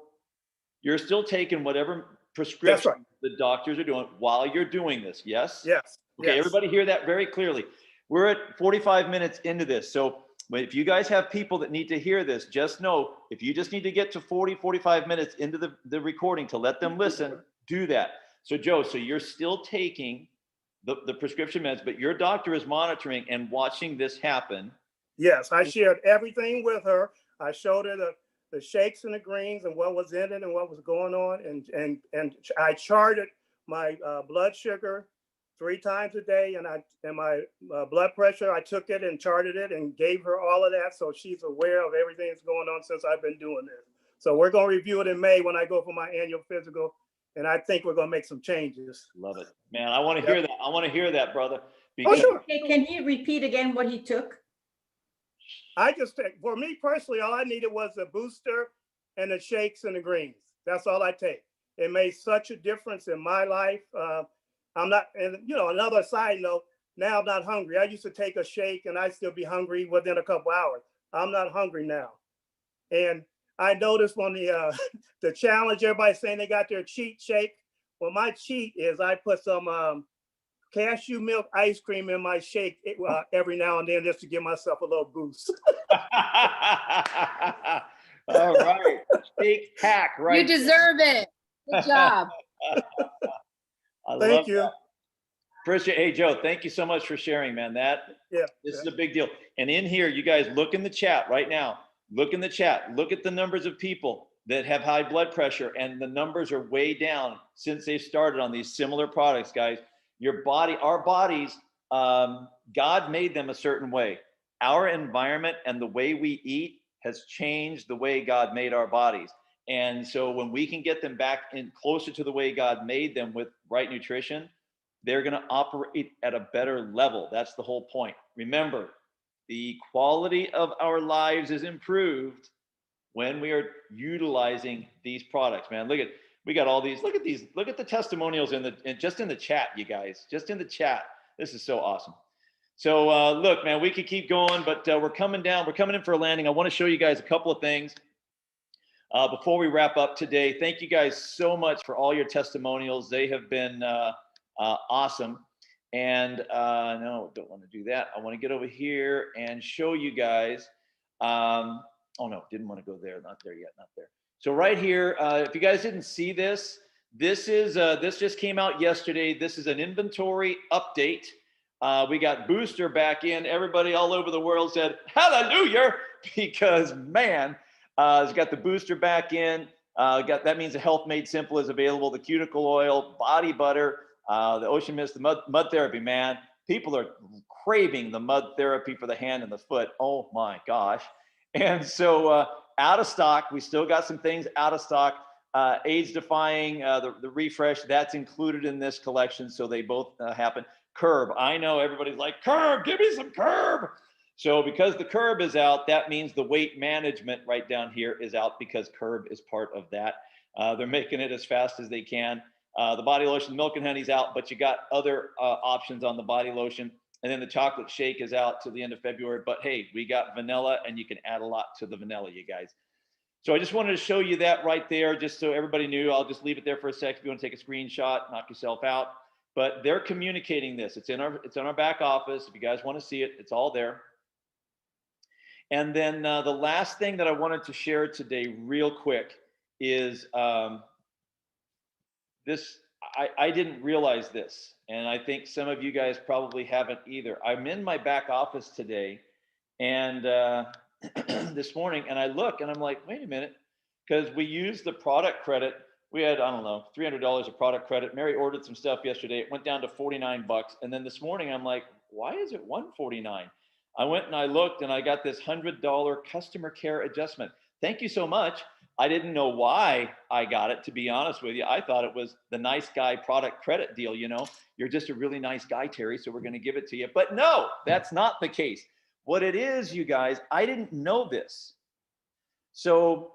you're still taking whatever prescription the doctors are doing while you're doing this. Yes. Yes. Okay. Yes. Everybody hear that very clearly. We're at 45 minutes into this. So if you guys have people that need to hear this, just know, if you just need to get to 45 minutes into the recording to let them listen, do that. So Joe, you're still taking the prescription meds, but your doctor is monitoring and watching this happen. Yes, I shared everything with her. I showed her the shakes and the greens and what was in it and what was going on. And I charted my blood sugar 3 times a day, and my blood pressure. I took it and charted it and gave her all of that, so she's aware of everything that's going on since I've been doing this. So we're going to review it in May when I go for my annual physical, and I think we're going to make some changes. Love it, man. I want to hear that. I want to hear that, brother. Oh, sure. Hey, can he repeat again what he took? For me personally, all I needed was a booster and the shakes and the greens. That's all I take. It made such a difference in my life. I'm not, and another side note, now I'm not hungry. I used to take a shake and I'd still be hungry within a couple hours. I'm not hungry now. And I noticed on the challenge, everybody's saying they got their cheat shake. Well, my cheat is I put some cashew milk ice cream in my shake every now and then just to give myself a little boost. All right. Shake hack, right? You deserve it. Good job. Thank you. Appreciate. Hey, Joe, thank you so much for sharing, man. This is a big deal. And in here, you guys look in the chat right now. Look in the chat. Look at the numbers of people that have high blood pressure, and the numbers are way down since they started on these similar products, guys. Our bodies, God made them a certain way. Our environment and the way we eat has changed the way God made our bodies. And so when we can get them back in closer to the way God made them with right nutrition, they're going to operate at a better level. That's the whole point. Remember, the quality of our lives is improved when we are utilizing these products, man. We got all these, look at the testimonials just in the chat, you guys, just in the chat. This is so awesome. So look, man, we could keep going, but we're coming in for a landing. I want to show you guys a couple of things before we wrap up today. Thank you guys so much for all your testimonials. They have been awesome. And no, don't want to do that. I want to get over here and show you guys. Oh no, didn't want to go there. Not there yet. Not there. So right here, if you guys didn't see this, this just came out yesterday. This is an inventory update. We got Booster back in. Everybody all over the world said hallelujah, because man, it's got the Booster back in. That means the Health Made Simple is available. The cuticle oil, body butter, the Ocean Mist, the mud therapy, man. People are craving the mud therapy for the hand and the foot. Oh my gosh. And so out of stock, we still got some things out of stock. AIDS Defying, the refresh, that's included in this collection. So they both happen. Curb, I know everybody's like, Curb, give me some Curb. So because the Curb is out, that means the weight management right down here is out, because Curb is part of that. They're making it as fast as they can. The body lotion, Milk and Honey's out, but you got other options on the body lotion. And then the chocolate shake is out to the end of February. But hey, we got vanilla, and you can add a lot to the vanilla, you guys. So I just wanted to show you that right there, just so everybody knew. I'll just leave it there for a sec. If you want to take a screenshot, knock yourself out. But they're communicating this. It's in our back office. If you guys want to see it, it's all there. And then the last thing that I wanted to share today real quick is this. I didn't realize this, and I think some of you guys probably haven't either. I'm in my back office today, and this morning, and I look, and I'm like, wait a minute, because we used the product credit. We had, I don't know, $300 of product credit. Mary ordered some stuff yesterday. It went down to 49 bucks. And then this morning, I'm like, why is it 149? I went and I looked, and I got this $100 customer care adjustment. Thank you so much. I didn't know why I got it, to be honest with you. I thought it was the nice guy product credit deal. You know, you're just a really nice guy, Terry, so we're going to give it to you. But no, that's not the case. What it is, you guys, I didn't know this. So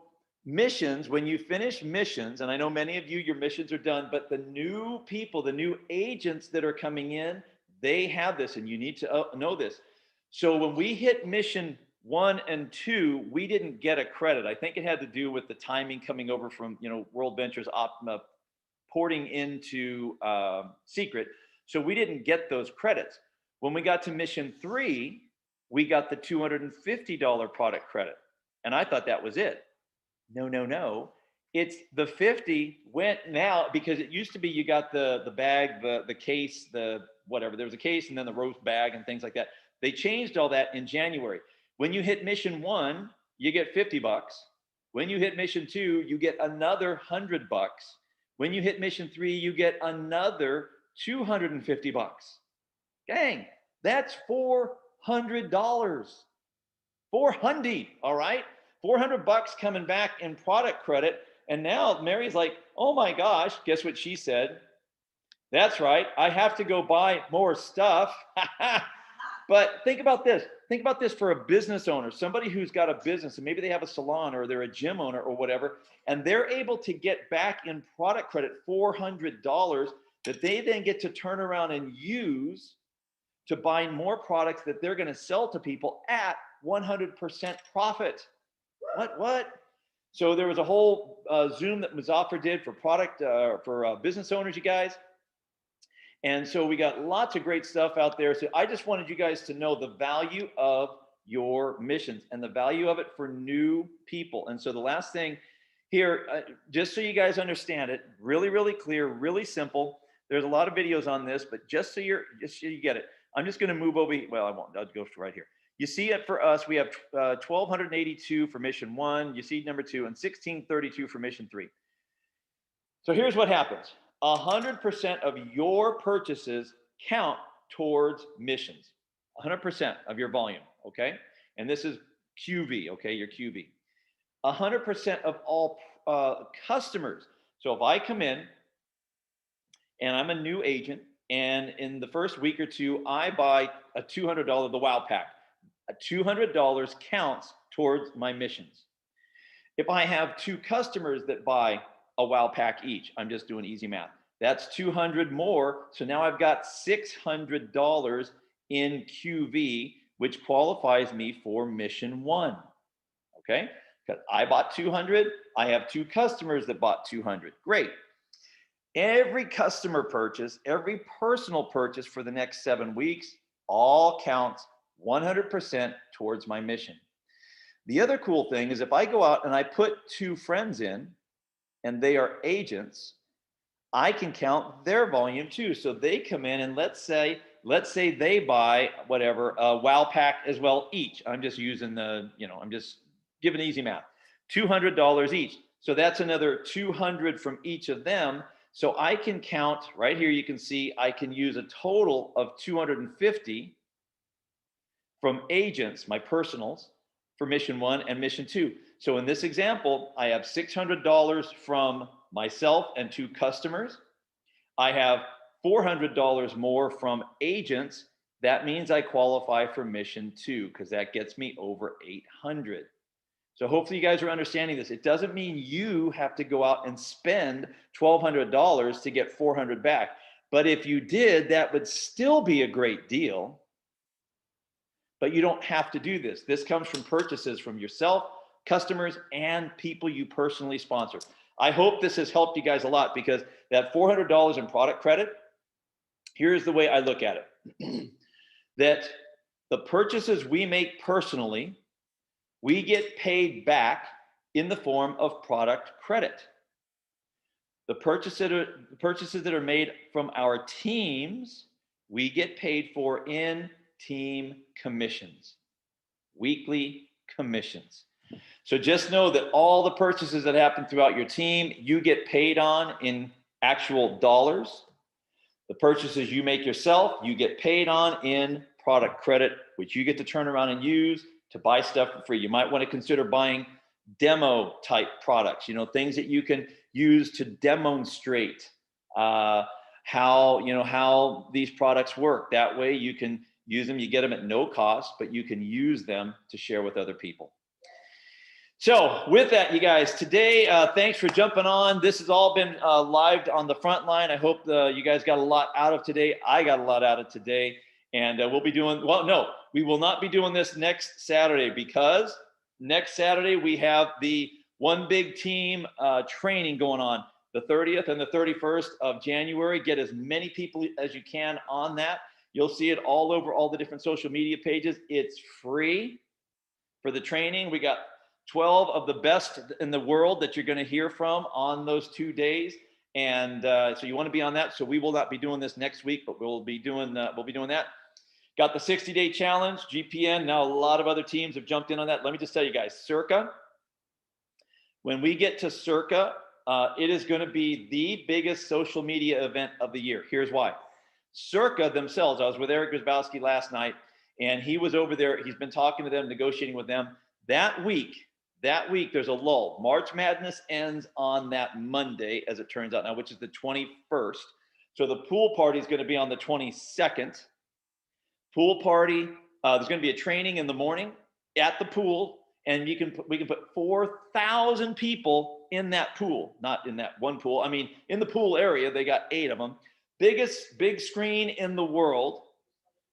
missions, when you finish missions, and I know many of you, your missions are done, but the new people, the new agents that are coming in, they have this, and you need to know this. So when we hit mission 1 and 2, we didn't get a credit. I think it had to do with the timing coming over from, World Ventures porting into Seacret. So we didn't get those credits. When we got to mission 3, we got the $250 product credit. And I thought that was it. No. It's the 50 went now, because it used to be you got the bag, the case, the whatever. There was a case and then the roast bag and things like that. They changed all that in January. When you hit mission 1, you get 50 bucks. When you hit mission 2, you get another 100 bucks. When you hit mission 3, you get another 250 bucks. Dang, that's $400. 400, all right? 400 bucks coming back in product credit. And now Mary's like, oh my gosh, guess what she said? That's right, I have to go buy more stuff. But think about this. Think about this for a business owner, somebody who's got a business, and maybe they have a salon or they're a gym owner or whatever, and they're able to get back in product credit $400 that they then get to turn around and use to buy more products that they're going to sell to people at 100% profit. What? So there was a whole Zoom that Mazafar did for business owners, you guys. And so we got lots of great stuff out there. So I just wanted you guys to know the value of your missions and the value of it for new people. And so the last thing here, just so you guys understand it, really, really clear, really simple. There's a lot of videos on this, but just so you get it, I'm just going to move over. Well, I won't. I'll go right here. You see it for us. We have 1,282 for mission 1. You see number 2, and 1,632 for mission 3. So here's what happens. 100% of your purchases count towards missions. 100% of your volume, okay? And this is QV, okay, your QV. 100% of all customers. So if I come in and I'm a new agent And in the first week or two, I buy a $200, the Wow Pack. A $200 counts towards my missions. If I have 2 customers that buy a Wow Pack each, I'm just doing easy math. That's 200 more. So now I've got $600 in QV, which qualifies me for mission 1. Okay? Because I bought 200, I have 2 customers that bought 200. Great. Every customer purchase, every personal purchase for the next 7 weeks, all counts 100% towards my mission. The other cool thing is if I go out and I put 2 friends in and they are agents, I can count their volume too. So they come in and let's say they buy whatever, a Wow Pack as well each. I'm just using the, I'm just giving easy math. $200 each. So that's another 200 from each of them. So I can count right here. You can see I can use a total of 250 from agents, my personals, for mission 1 and mission 2. So in this example, I have $600 from myself and 2 customers. I have $400 more from agents. That means I qualify for mission 2 because that gets me over 800. So hopefully you guys are understanding this. It doesn't mean you have to go out and spend $1,200 to get 400 back. But if you did, that would still be a great deal. But you don't have to do this. This comes from purchases from yourself, customers, and people you personally sponsor. I hope this has helped you guys a lot because that $400 in product credit, here's the way I look at it. That the purchases we make personally, we get paid back in the form of product credit. The purchases that are made from our teams, we get paid for in team commissions, weekly commissions. So just know that all the purchases that happen throughout your team, you get paid on in actual dollars. The purchases you make yourself, you get paid on in product credit, which you get to turn around and use to buy stuff for free. You might want to consider buying demo type products, things that you can use to demonstrate how these products work. That way you can use them, you get them at no cost, but you can use them to share with other people. So with that, you guys, today, thanks for jumping on. This has all been live on the front line. I hope you guys got a lot out of today. I got a lot out of today. And we'll be doing, we will not be doing this next Saturday because next Saturday we have the One Big Team training going on the 30th and the 31st of January. Get as many people as you can on that. You'll see it all over all the different social media pages. It's free for the training. We got 12 of the best in the world that you're going to hear from on those 2 days. And so you want to be on that. So we will not be doing this next week, but we'll be doing that. Got the 60-day challenge, GPN. Now a lot of other teams have jumped in on that. Let me just tell you guys, Circa, when we get to Circa, it is going to be the biggest social media event of the year. Here's why. Circa themselves, I was with Eric Grzybowski last night, and he was over there. He's been talking to them, negotiating with them. That week, there's a lull. March Madness ends on that Monday, as it turns out now, which is the 21st. So the pool party is going to be on the 22nd. Pool party, there's going to be a training in the morning at the pool, and we can put 4,000 people in that pool, not in that one pool. I mean, in the pool area, they got 8 of them. Biggest big screen in the world.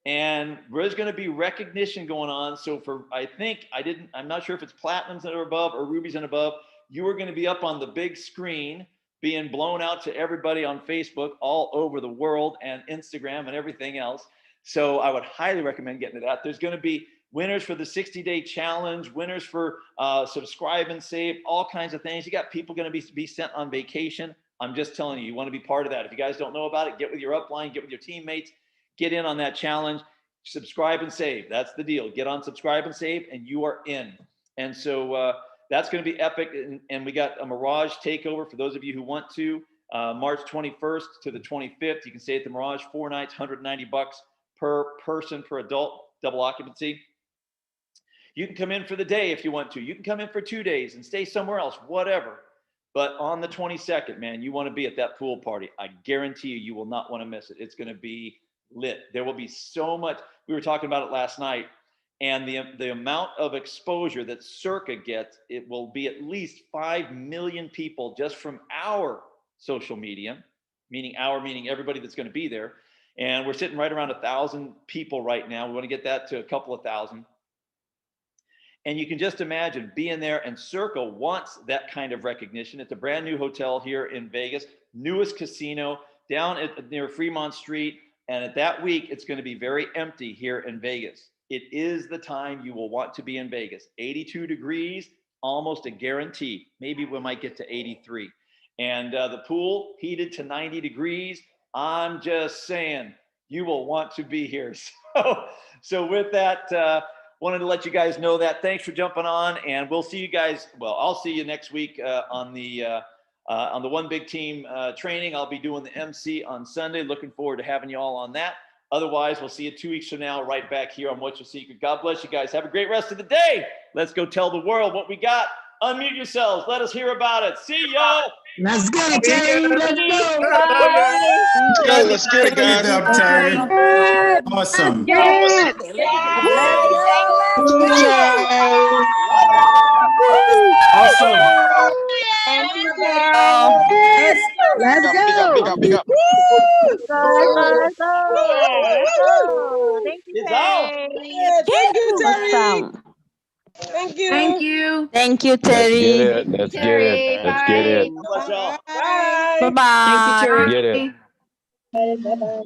And there's going to be recognition going on. So I'm not sure if it's platinums that are above or rubies and above. You are going to be up on the big screen being blown out to everybody on Facebook all over the world and Instagram and everything else. So I would highly recommend getting to that. There's going to be winners for the 60-day challenge, winners for subscribe and save, all kinds of things. You got people going to be sent on vacation. I'm just telling you, you want to be part of that. If you guys don't know about it, get with your upline, get with your teammates, get in on that challenge, subscribe and save. That's the deal. Get on subscribe and save and you are in. And so that's going to be epic. And we got a Mirage takeover for those of you who want to. March 21st to the 25th. You can stay at the Mirage 4 nights, $190 per person per adult, double occupancy. You can come in for the day if you want to. You can come in for 2 days and stay somewhere else, whatever. But on the 22nd, man, you want to be at that pool party. I guarantee you, you will not want to miss it. It's going to be lit. There will be so much. We were talking about it last night, and the amount of exposure that Circa gets, it will be at least 5 million people just from our social media, meaning everybody that's going to be there. And we're sitting right around 1,000 people right now. We want to get that to a couple of thousand. And you can just imagine being there, and Circa wants that kind of recognition. It's a brand new hotel here in Vegas, newest casino down near Fremont Street. And at that week, it's going to be very empty here in Vegas. It is the time you will want to be in Vegas. 82 degrees, almost a guarantee. Maybe we might get to 83. And the pool heated to 90 degrees. I'm just saying, you will want to be here. So with that, wanted to let you guys know that. Thanks for jumping on, and we'll see you guys. Well, I'll see you next week on the One Big Team training. I'll be doing the MC on Sunday. Looking forward to having you all on that. Otherwise, we'll see you 2 weeks from now, right back here on What's Your Secret. God bless you guys. Have a great rest of the day. Let's go tell the world what we got. Unmute yourselves. Let us hear about it. See y'all. Let's get it, Terry. Let's go. Let's get it, guys. Good job, Terry. Awesome. Yes. Awesome. Thank you, girl. Let's go. Big up. Let's go. Thank you, It's out. Thank you, Terry. Awesome. Thank you. Thank you. Thank you, Let's Terry. get it. Let's get it. Let's get it. God bless y'all. Bye. Bye-bye. Get it. Bye. Bye.